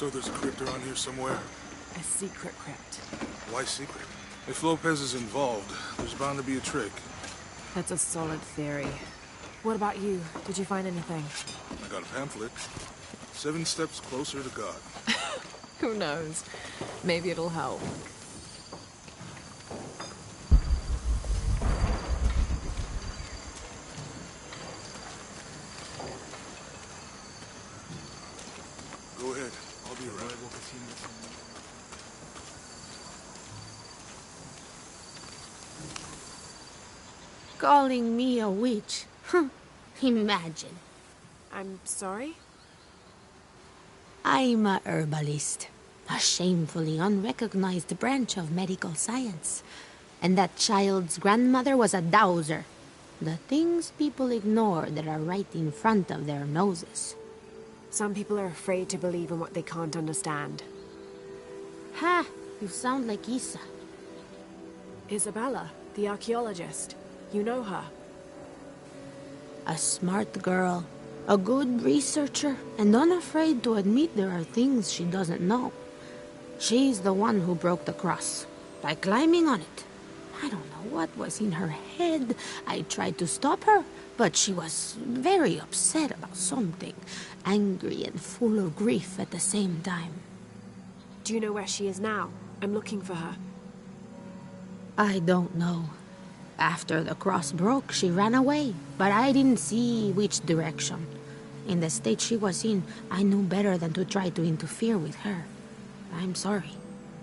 So there's a crypt around here somewhere? A secret crypt. Why secret? If Lopez is involved, there's bound to be a trick. That's a solid theory. What about you? Did you find anything? I got a pamphlet. 7 steps closer to God. Who knows? Maybe it'll help. Go ahead. I'll be around. Calling me a witch? Imagine. I'm sorry? I'm a herbalist, a shamefully unrecognized branch of medical science. And that child's grandmother was a dowser. The things people ignore that are right in front of their noses. Some people are afraid to believe in what they can't understand. Ha! You sound like Isa. Isabella, the archaeologist. You know her. A smart girl, a good researcher, and unafraid to admit there are things she doesn't know. She's the one who broke the cross, by climbing on it. I don't know what was in her head. I tried to stop her, but she was very upset about something, angry and full of grief at the same time. Do you know where she is now? I'm looking for her. I don't know. After the cross broke, she ran away, but I didn't see which direction. In the state she was in, I knew better than to try to interfere with her. I'm sorry.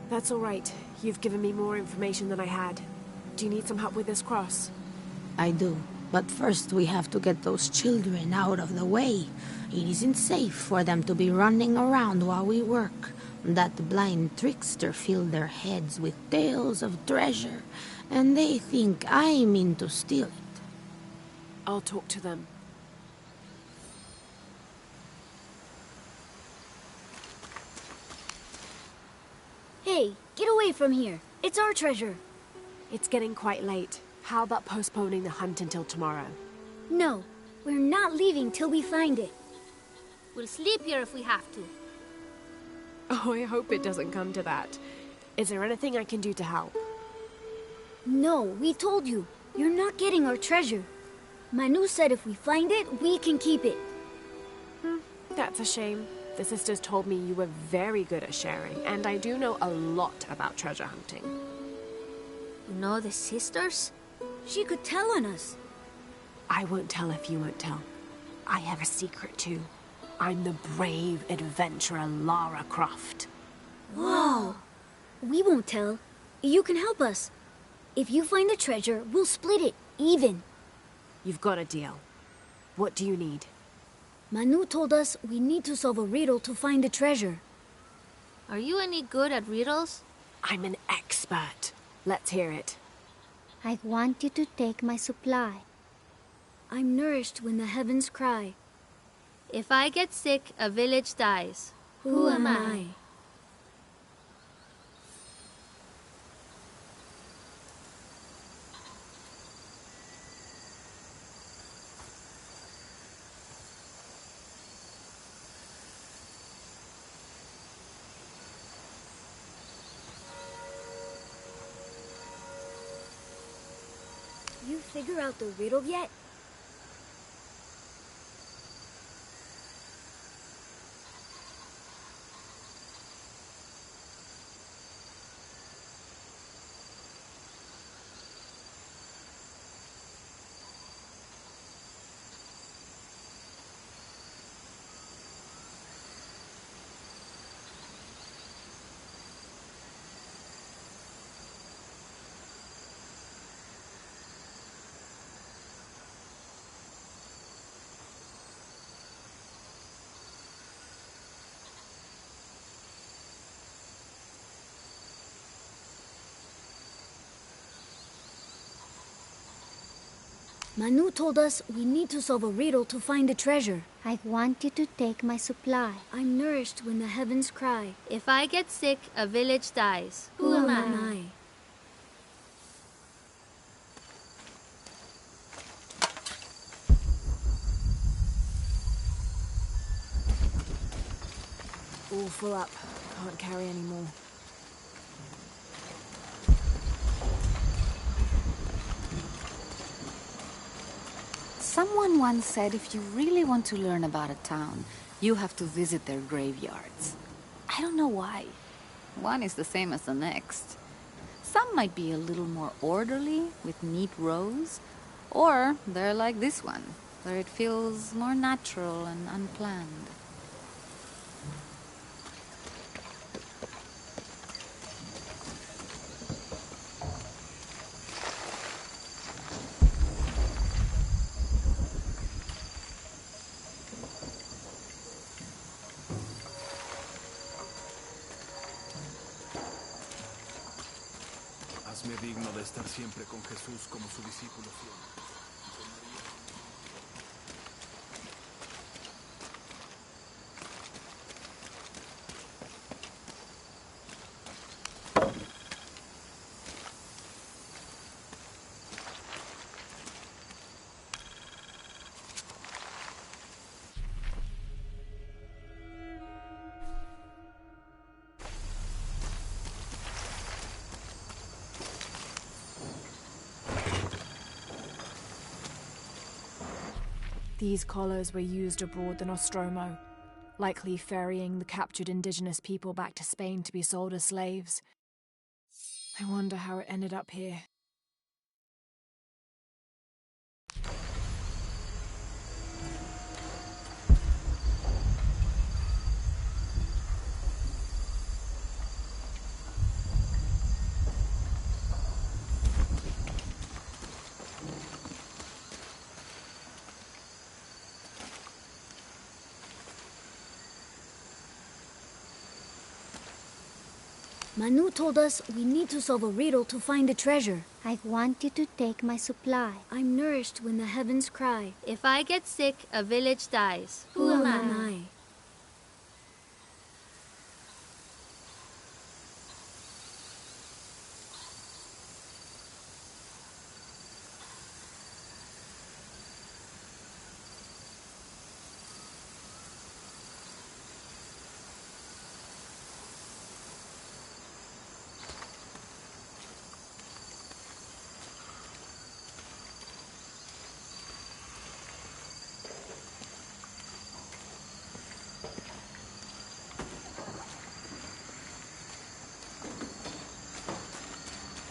That's all right. You've given me more information than I had. Do you need some help with this cross? I do, but first we have to get those children out of the way. It isn't safe for them to be running around while we work. That blind trickster filled their heads with tales of treasure, and they think I mean to steal it. I'll talk to them. Hey, get away from here. It's our treasure. It's getting quite late. How about postponing the hunt until tomorrow? No, we're not leaving till we find it. We'll sleep here if we have to. Oh, I hope it doesn't come to that. Is there anything I can do to help? No, we told you. You're not getting our treasure. Manu said if we find it, we can keep it. That's a shame. The sisters told me you were very good at sharing, and I do know a lot about treasure hunting. You know the sisters? She could tell on us. I won't tell if you won't tell. I have a secret too. I'm the brave adventurer Lara Croft. Whoa! We won't tell. You can help us. If you find the treasure, we'll split it, even. You've got a deal. What do you need? Manu told us we need to solve a riddle to find the treasure. Are you any good at riddles? I'm an expert. Let's hear it. I want you to take my supply. I'm nourished when the heavens cry. If I get sick, a village dies. Who am I? You figure out the riddle yet? Manu told us we need to solve a riddle to find the treasure. I want you to take my supply. I'm nourished when the heavens cry. If I get sick, a village dies. Who am I? All full up. Can't carry any more. Someone once said if you really want to learn about a town, you have to visit their graveyards. I don't know why. One is the same as the next. Some might be a little more orderly, with neat rows, or they're like this one, where it feels more natural and unplanned. Hazme digno de estar siempre con Jesús como su discípulo fiel. These collars were used abroad the Nostromo, likely ferrying the captured indigenous people back to Spain to be sold as slaves. I wonder how it ended up here. Manu told us we need to solve a riddle to find the treasure. I want you to take my supply. I'm nourished when the heavens cry. If I get sick, a village dies. Who am I?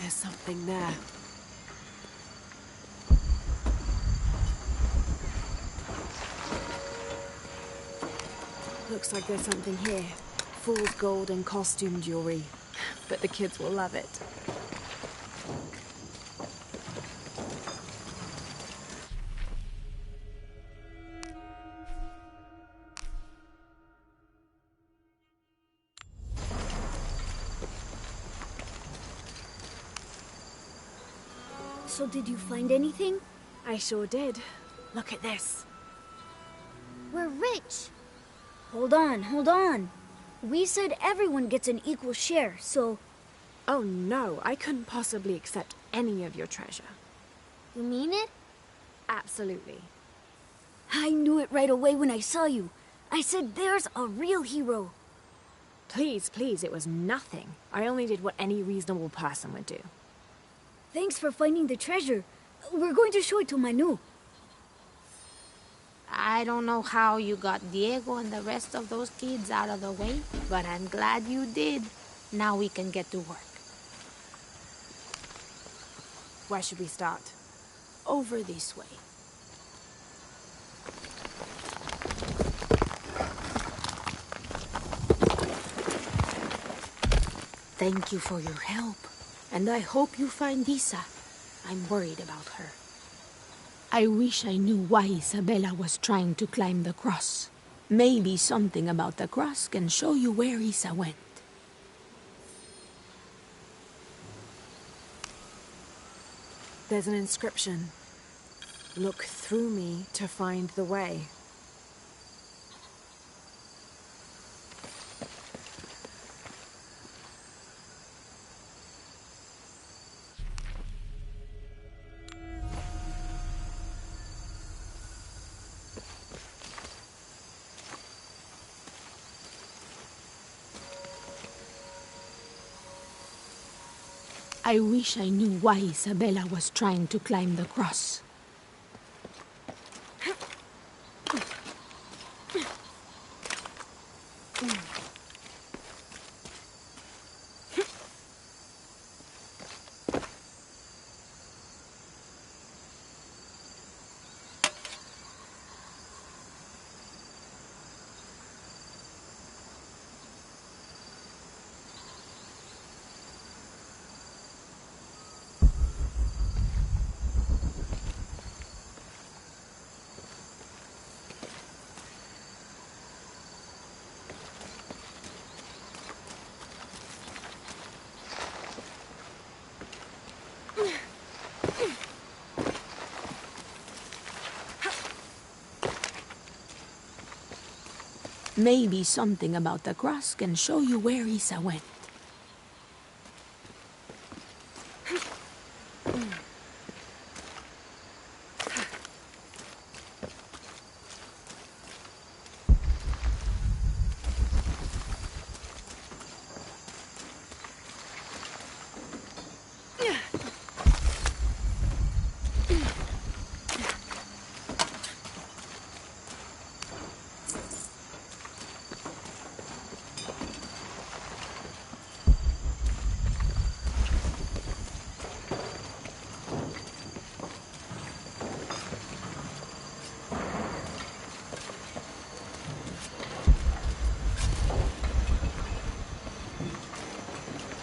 There's something there. Looks like there's something here. Fool's gold and costume jewelry. But the kids will love it. So did you find anything? I sure did. Look at this. We're rich. Hold on, hold on. We said everyone gets an equal share, so... Oh no, I couldn't possibly accept any of your treasure. You mean it? Absolutely. I knew it right away when I saw you. I said there's a real hero. Please, please, it was nothing. I only did what any reasonable person would do. Thanks for finding the treasure. We're going to show it to Manu. I don't know how you got Diego and the rest of those kids out of the way, but I'm glad you did. Now we can get to work. Where should we start? Over this way. Thank you for your help. And I hope you find Isa. I'm worried about her. I wish I knew why Isabella was trying to climb the cross. Maybe something about the cross can show you where Isa went. There's an inscription. Look through me to find the way. I wish I knew why Isabella was trying to climb the cross. Maybe something about the cross can show you where Isa went.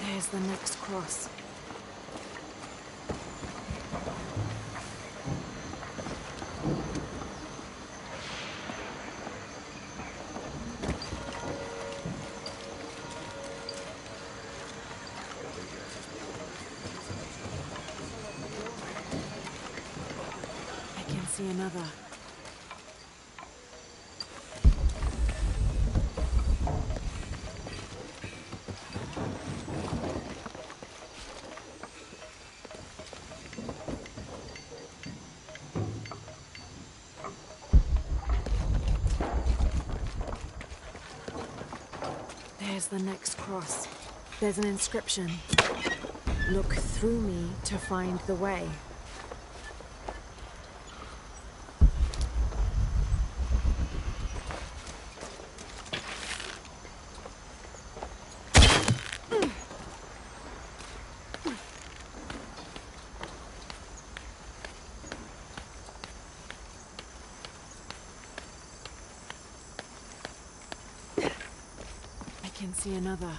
There's the next cross. I can see another. There's the next cross. There's an inscription. Look through me to find the way. I can see another.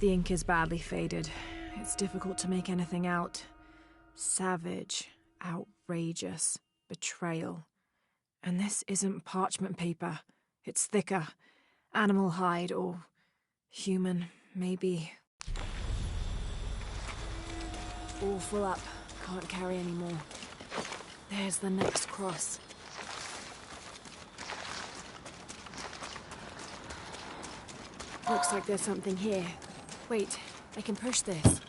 The ink is badly faded. It's difficult to make anything out. Savage, outrageous, betrayal. And this isn't parchment paper. It's thicker. Animal hide or human, maybe. All full up. Can't carry any more. There's the next cross. Looks like there's something here. Wait, I can push this.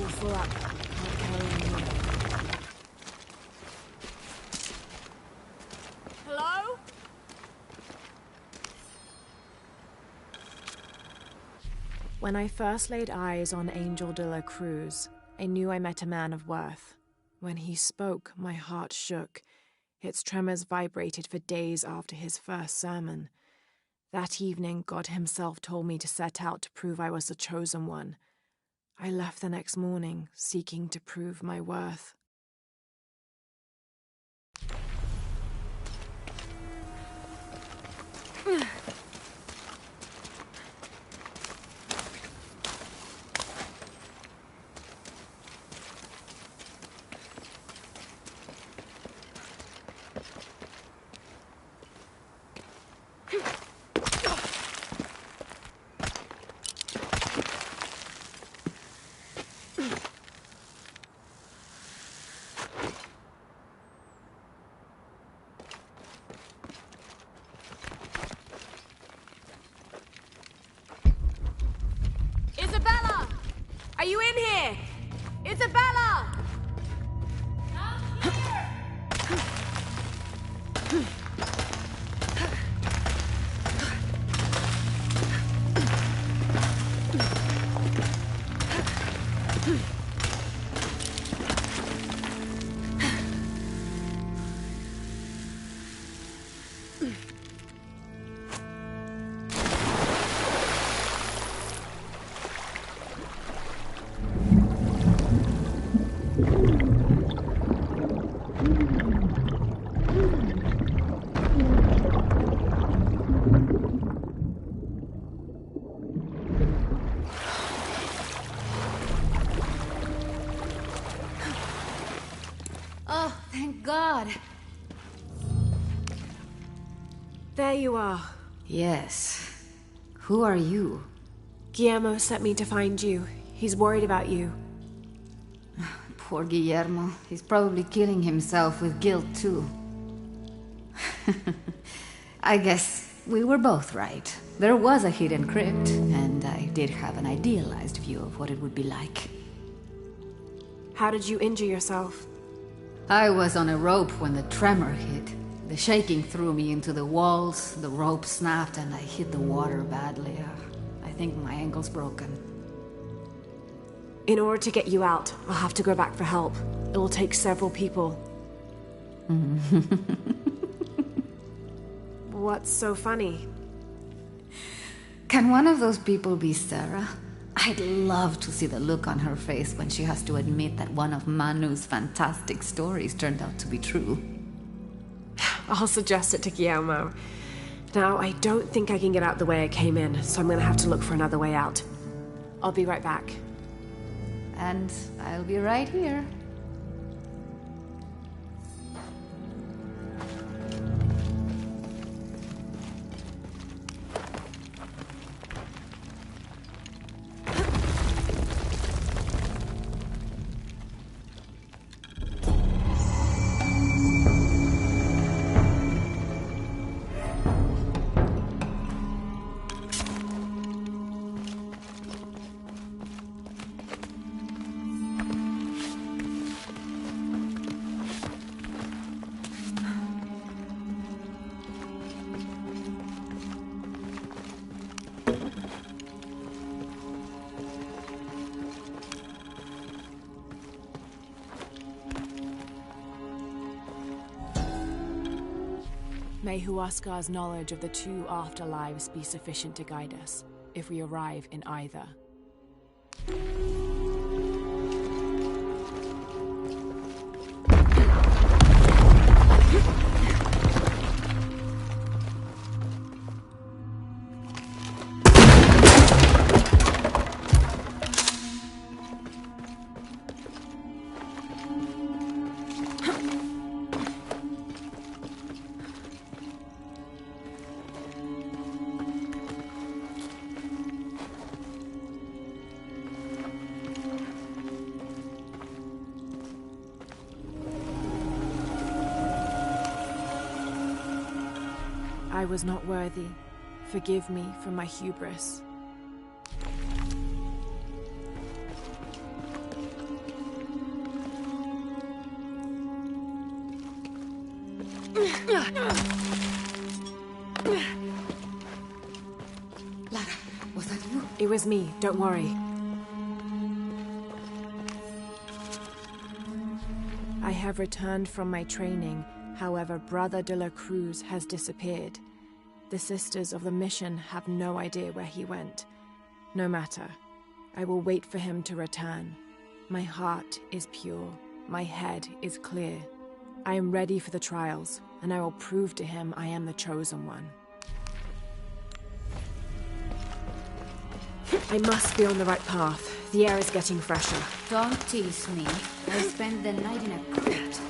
You're full up. Can't carry anymore. Hello? When I first laid eyes on Angel de la Cruz, I knew I met a man of worth. When he spoke, my heart shook. Its tremors vibrated for days after his first sermon. That evening, God himself told me to set out to prove I was the chosen one. I left the next morning, seeking to prove my worth. Isabella! Are you in here? Isabella! Oh, thank God. There you are. Yes. Who are you? Guillermo sent me to find you. He's worried about you. Poor Guillermo. He's probably killing himself with guilt, too. I guess we were both right. There was a hidden crypt, and I did have an idealized view of what it would be like. How did you injure yourself? I was on a rope when the tremor hit. The shaking threw me into the walls, the rope snapped, and I hit the water badly. I think my ankle's broken. In order to get you out, I'll have to go back for help. It will take several people. What's so funny? Can one of those people be Sarah? I'd love to see the look on her face when she has to admit that one of Manu's fantastic stories turned out to be true. I'll suggest it to Guillermo. Now, I don't think I can get out the way I came in, so I'm gonna have to look for another way out. I'll be right back. And I'll be right here. May Huascar's knowledge of the two afterlives be sufficient to guide us, if we arrive in either. I was not worthy. Forgive me for my hubris. Lara, was that you? It was me, don't worry. I have returned from my training, however, Brother de la Cruz has disappeared. The Sisters of the Mission have no idea where he went. No matter. I will wait for him to return. My heart is pure. My head is clear. I am ready for the trials, and I will prove to him I am the chosen one. I must be on the right path. The air is getting fresher. Don't tease me. I spent the night in a crypt.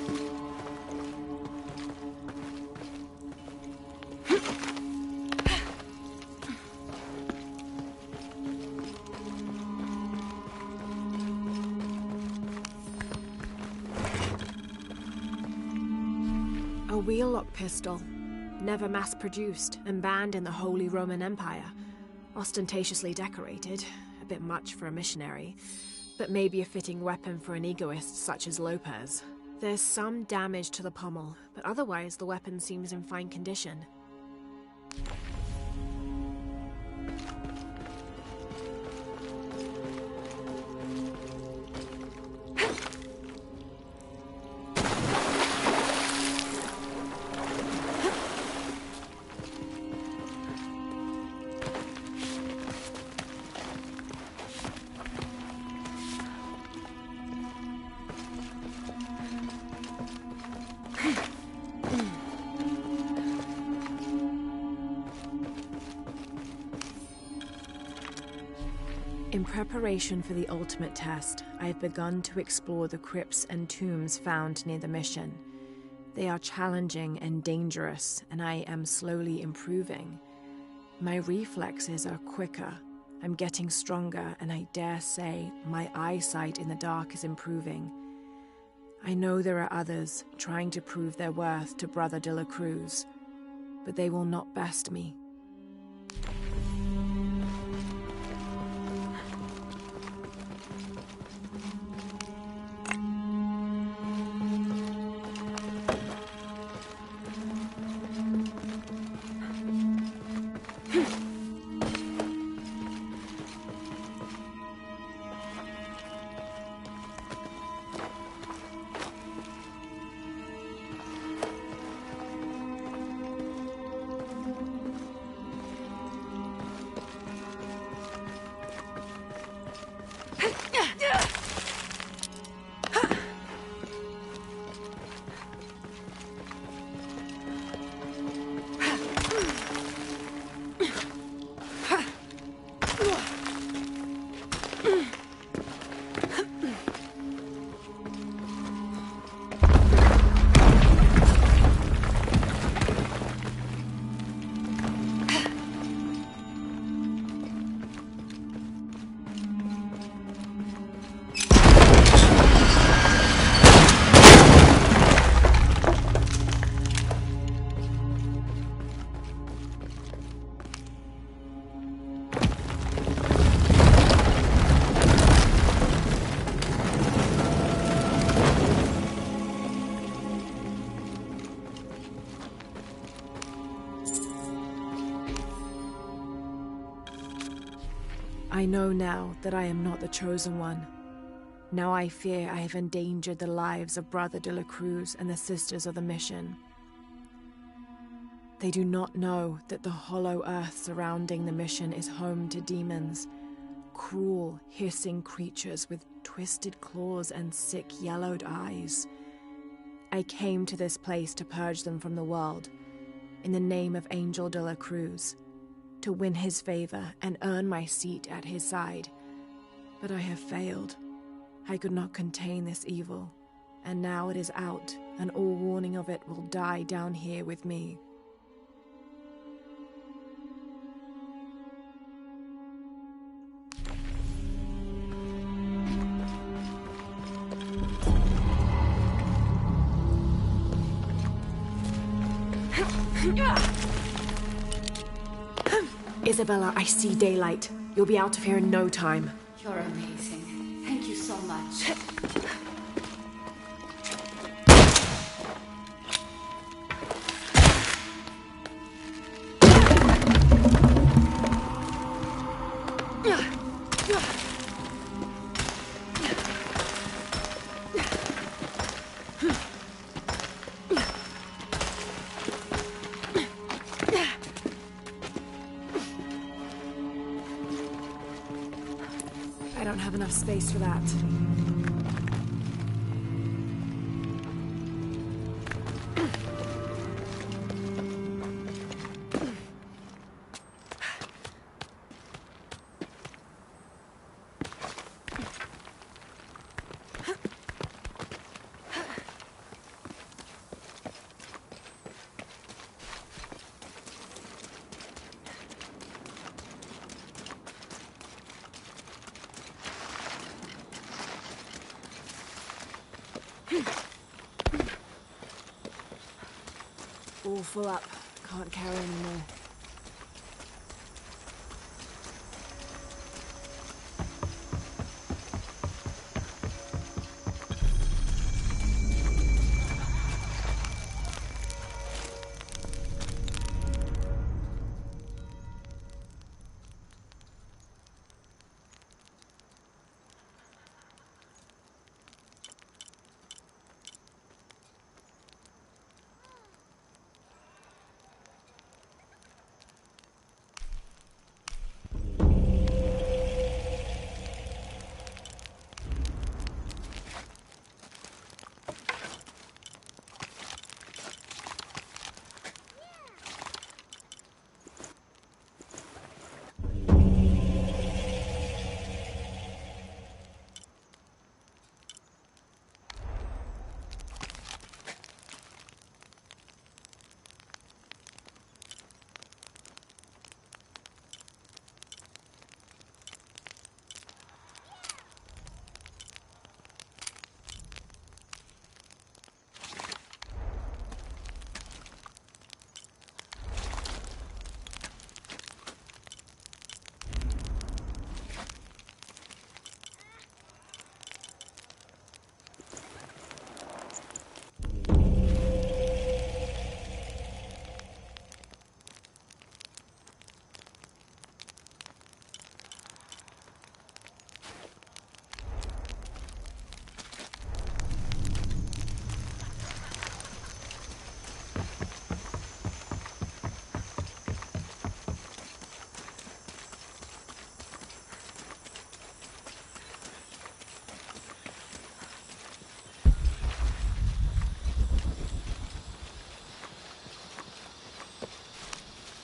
A wheel-lock pistol. Never mass-produced and banned in the Holy Roman Empire. Ostentatiously decorated. A bit much for a missionary. But maybe a fitting weapon for an egoist such as Lopez. There's some damage to the pommel, but otherwise the weapon seems in fine condition. In preparation for the ultimate test, I have begun to explore the crypts and tombs found near the mission. They are challenging and dangerous, and I am slowly improving. My reflexes are quicker, I'm getting stronger, and I dare say my eyesight in the dark is improving. I know there are others trying to prove their worth to Brother de la Cruz, but they will not best me. I know now that I am not the chosen one. Now I fear I have endangered the lives of Brother de la Cruz and the Sisters of the Mission. They do not know that the hollow earth surrounding the mission is home to demons, cruel, hissing creatures with twisted claws and sick, yellowed eyes. I came to this place to purge them from the world, in the name of Angel de la Cruz, to win his favor and earn my seat at his side. But I have failed. I could not contain this evil, and now it is out, and all warning of it will die down here with me. Isabella, I see daylight. You'll be out of here in no time. You're amazing. Thank you so much. space for that. All full up. Can't carry anymore.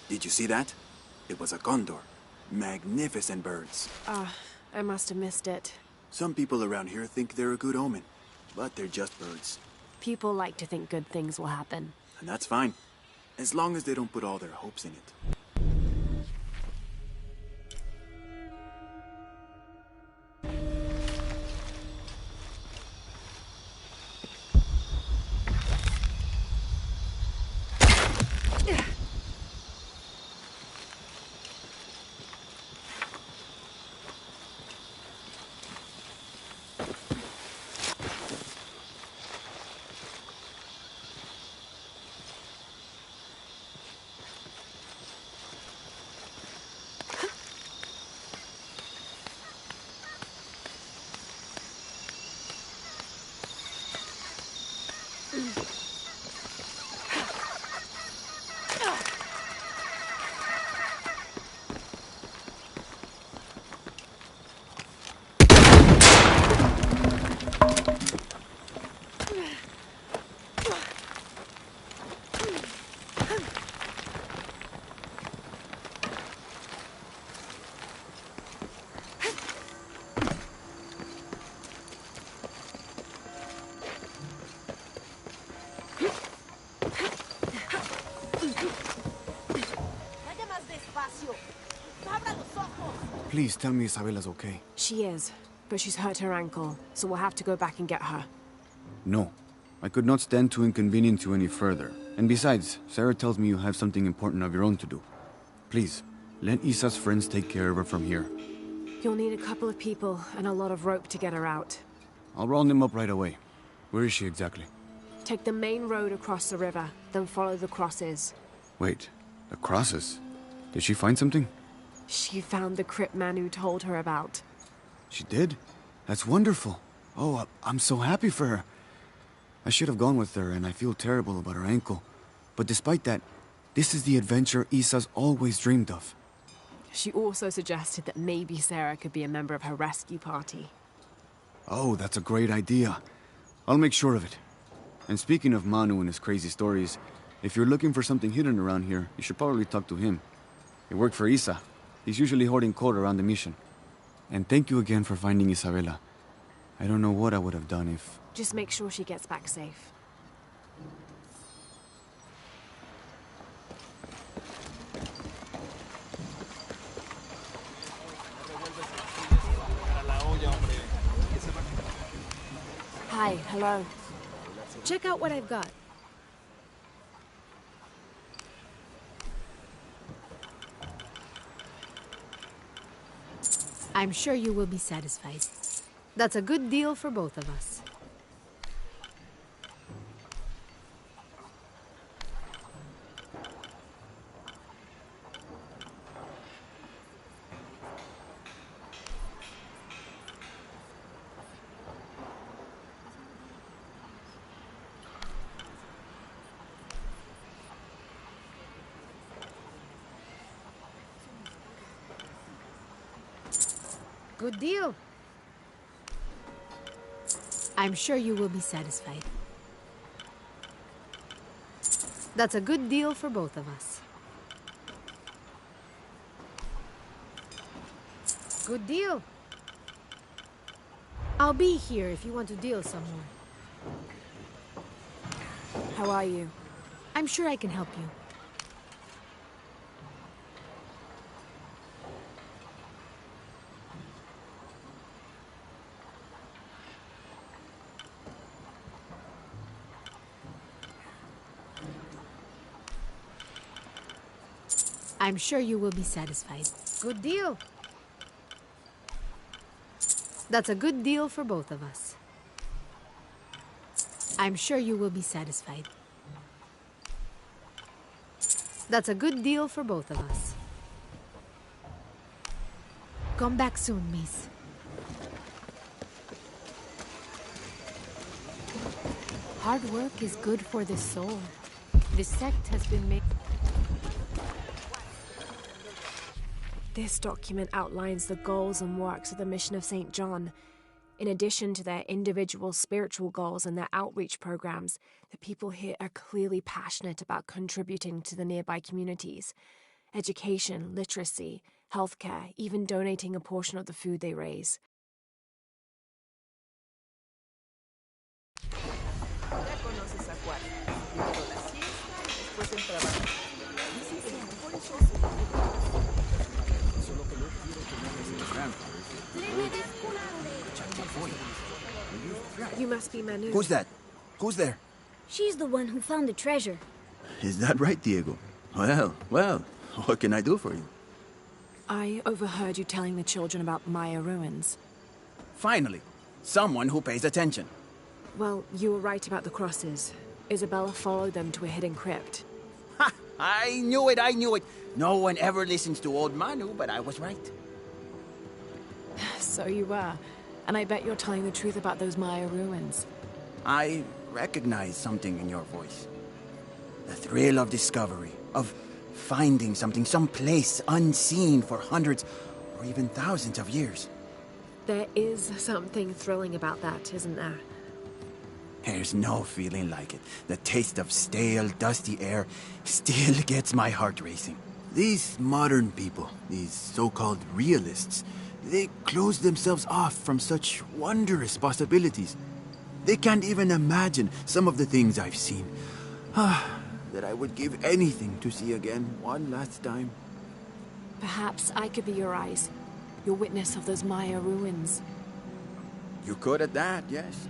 Did you see that? It was a condor. Magnificent birds. I must have missed it. Some people around here think they're a good omen, but they're just birds. People like to think good things will happen. And that's fine, as long as they don't put all their hopes in it. Please tell me Isabella's okay. She is, but she's hurt her ankle, so we'll have to go back and get her. No. I could not stand to inconvenience you any further. And besides, Sarah tells me you have something important of your own to do. Please, let Isa's friends take care of her from here. You'll need a couple of people and a lot of rope to get her out. I'll round them up right away. Where is she exactly? Take the main road across the river, then follow the crosses. Wait, the crosses? Did she find something? She found the crypt man who told her about. She did? That's wonderful. Oh, I'm so happy for her. I should have gone with her, and I feel terrible about her ankle. But despite that, this is the adventure Isa's always dreamed of. She also suggested that maybe Sarah could be a member of her rescue party. Oh, that's a great idea. I'll make sure of it. And speaking of Manu and his crazy stories, if you're looking for something hidden around here, you should probably talk to him. He worked for Isa. He's usually hoarding coal around the mission. And thank you again for finding Isabela. I don't know what I would have done if... Just make sure she gets back safe. Hi, hello. Check out what I've got. I'm sure you will be satisfied. That's a good deal for both of us. Good deal. I'm sure you will be satisfied. That's a good deal for both of us. Good deal. I'll be here if you want to deal some more. How are you? I'm sure I can help you. I'm sure you will be satisfied. Good deal. That's a good deal for both of us. I'm sure you will be satisfied. That's a good deal for both of us. Come back soon, miss. Hard work is good for the soul. The sect has been made... This document outlines the goals and works of the mission of St. John. In addition to their individual spiritual goals and their outreach programs, the people here are clearly passionate about contributing to the nearby communities. Education, literacy, healthcare, even donating a portion of the food they raise. You must be Manu. Who's that? Who's there? She's the one who found the treasure. Is that right, Diego? Well, what can I do for you? I overheard you telling the children about Maya ruins. Finally, someone who pays attention. Well, you were right about the crosses. Isabella followed them to a hidden crypt. Ha! I knew it! No one ever listens to old Manu, but I was right. So you were. And I bet you're telling the truth about those Maya ruins. I recognize something in your voice. The thrill of discovery, of finding something someplace unseen for hundreds or even thousands of years. There is something thrilling about that, isn't there? There's no feeling like it. The taste of stale, dusty air still gets my heart racing. These modern people, these so-called realists, they close themselves off from such wondrous possibilities. They can't even imagine some of the things I've seen. That I would give anything to see again one last time. Perhaps I could be your eyes, your witness of those Maya ruins. You could at that, yes.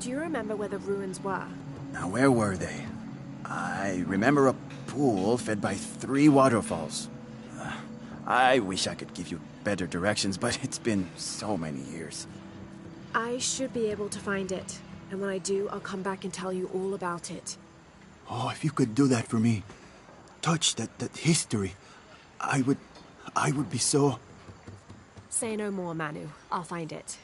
Do you remember where the ruins were? Now, where were they? I remember a pool fed by 3 waterfalls. I wish I could give you better directions, but it's been so many years. I should be able to find it. And when I do, I'll come back and tell you all about it. Oh, if you could do that for me. Touch that history. I would be so... Say no more, Manu. I'll find it.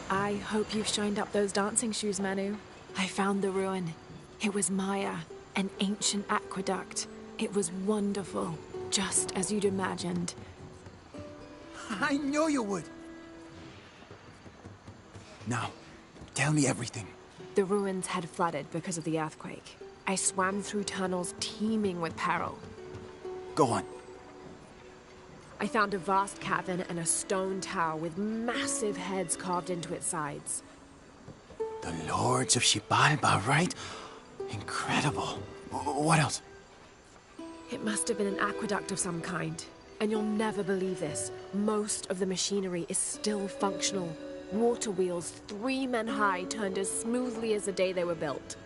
I hope you've shined up those dancing shoes, Manu. I found the ruin. It was Maya, an ancient aqueduct. It was wonderful, just as you'd imagined. I knew you would. Now, tell me everything. The ruins had flooded because of the earthquake. I swam through tunnels teeming with peril. Go on. I found a vast cavern and a stone tower with massive heads carved into its sides. The Lords of Xibalba, right? Incredible. What else? It must have been an aqueduct of some kind. And you'll never believe this. Most of the machinery is still functional. Water wheels 3 men high turned as smoothly as the day they were built.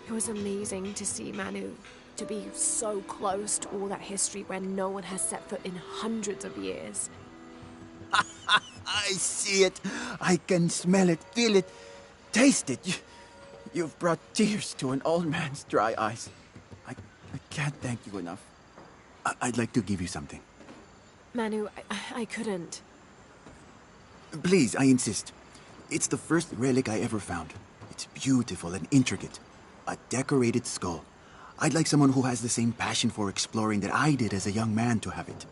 It was amazing to see, Manu. To be so close to all that history where no one has set foot in hundreds of years. I see it. I can smell it, feel it, taste it. You've brought tears to an old man's dry eyes. I can't thank you enough. I'd like to give you something. Manu, I couldn't. Please, I insist. It's the first relic I ever found. It's beautiful and intricate. A decorated skull. I'd like someone who has the same passion for exploring that I did as a young man to have it.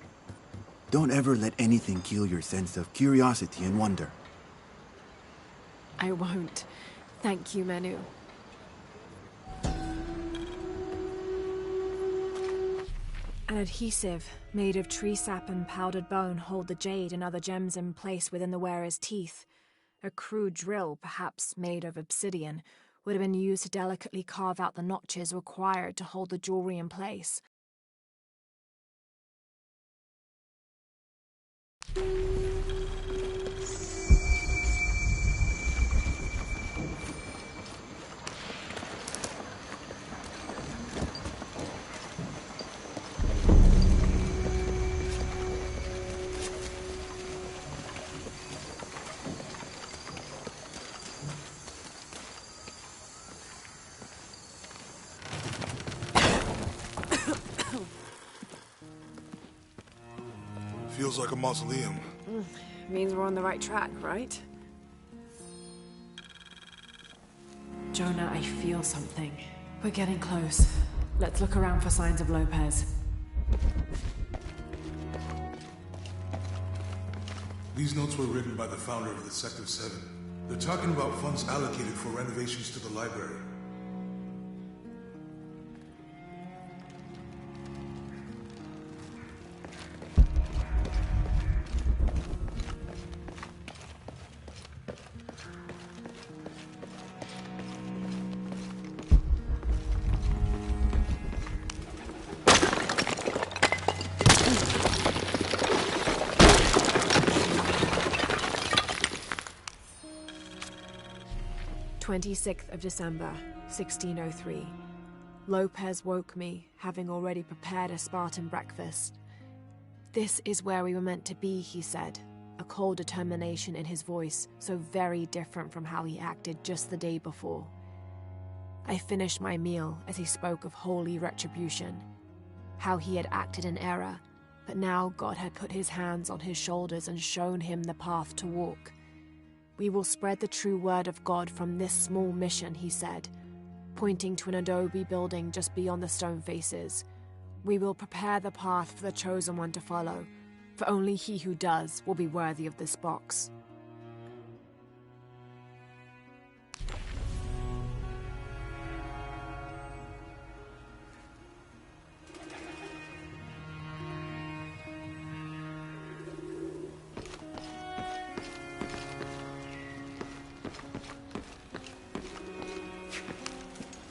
Don't ever let anything kill your sense of curiosity and wonder. I won't. Thank you, Manu. An adhesive made of tree sap and powdered bone hold the jade and other gems in place within the wearer's teeth. A crude drill, perhaps made of obsidian, would have been used to delicately carve out the notches required to hold the jewelry in place. Feels like a mausoleum. Means we're on the right track, right? Jonah, I feel something. We're getting close. Let's look around for signs of Lopez. These notes were written by the founder of the Sector 7. They're talking about funds allocated for renovations to the library. December 1603. Lopez woke me, having already prepared a Spartan breakfast. This is where we were meant to be, he said, a cold determination in his voice, so very different from how he acted just the day before. I finished my meal as he spoke of holy retribution, how he had acted in error, but now God had put his hands on his shoulders and shown him the path to walk. We will spread the true word of God from this small mission, he said, pointing to an adobe building just beyond the stone faces. We will prepare the path for the chosen one to follow, for only he who does will be worthy of this box.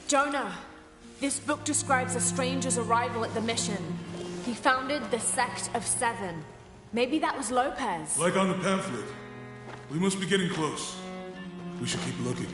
Jonah, this book describes a stranger's arrival at the mission. He founded the Sect of 7. Maybe that was Lopez. Like on the pamphlet. We must be getting close. We should keep looking.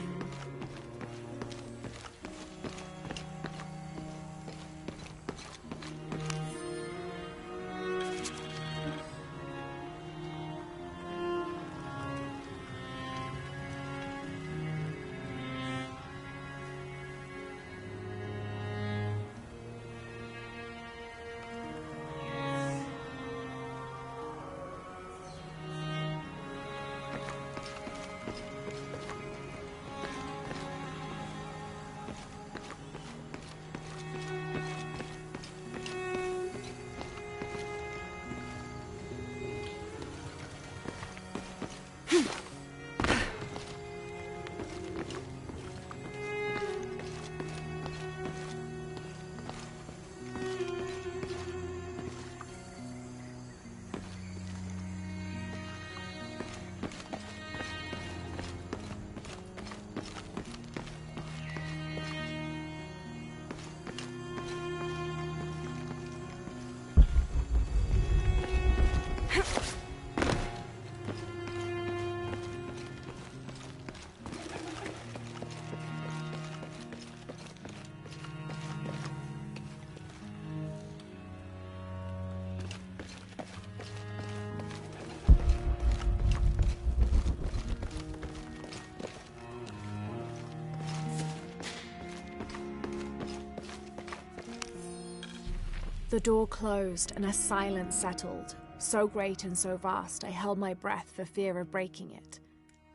The door closed and a silence settled, so great and so vast I held my breath for fear of breaking it.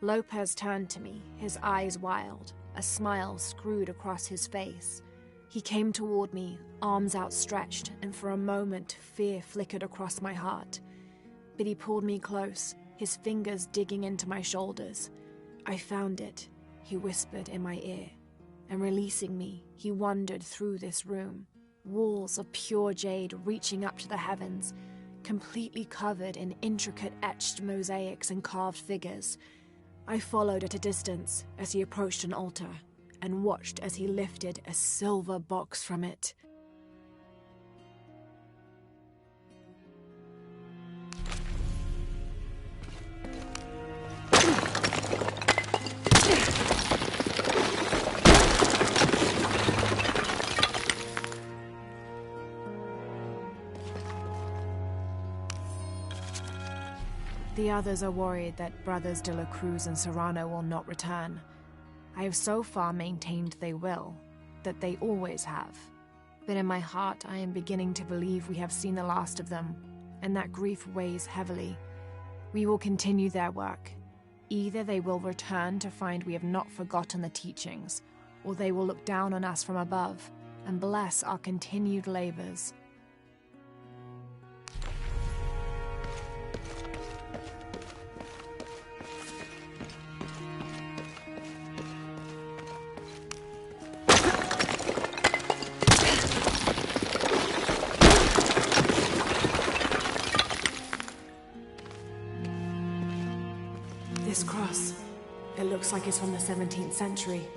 Lopez turned to me, his eyes wild, a smile screwed across his face. He came toward me, arms outstretched, and for a moment fear flickered across my heart. But he pulled me close, his fingers digging into my shoulders. "I found it," he whispered in my ear, and releasing me, he wandered through this room. Walls of pure jade reaching up to the heavens, completely covered in intricate etched mosaics and carved figures. I followed at a distance as he approached an altar, and watched as he lifted a silver box from it. The others are worried that Brothers de la Cruz and Serrano will not return. I have so far maintained they will, that they always have. But in my heart I am beginning to believe we have seen the last of them, and that grief weighs heavily. We will continue their work. Either they will return to find we have not forgotten the teachings, or they will look down on us from above and bless our continued labors. This cross, it looks like it's from the 17th century.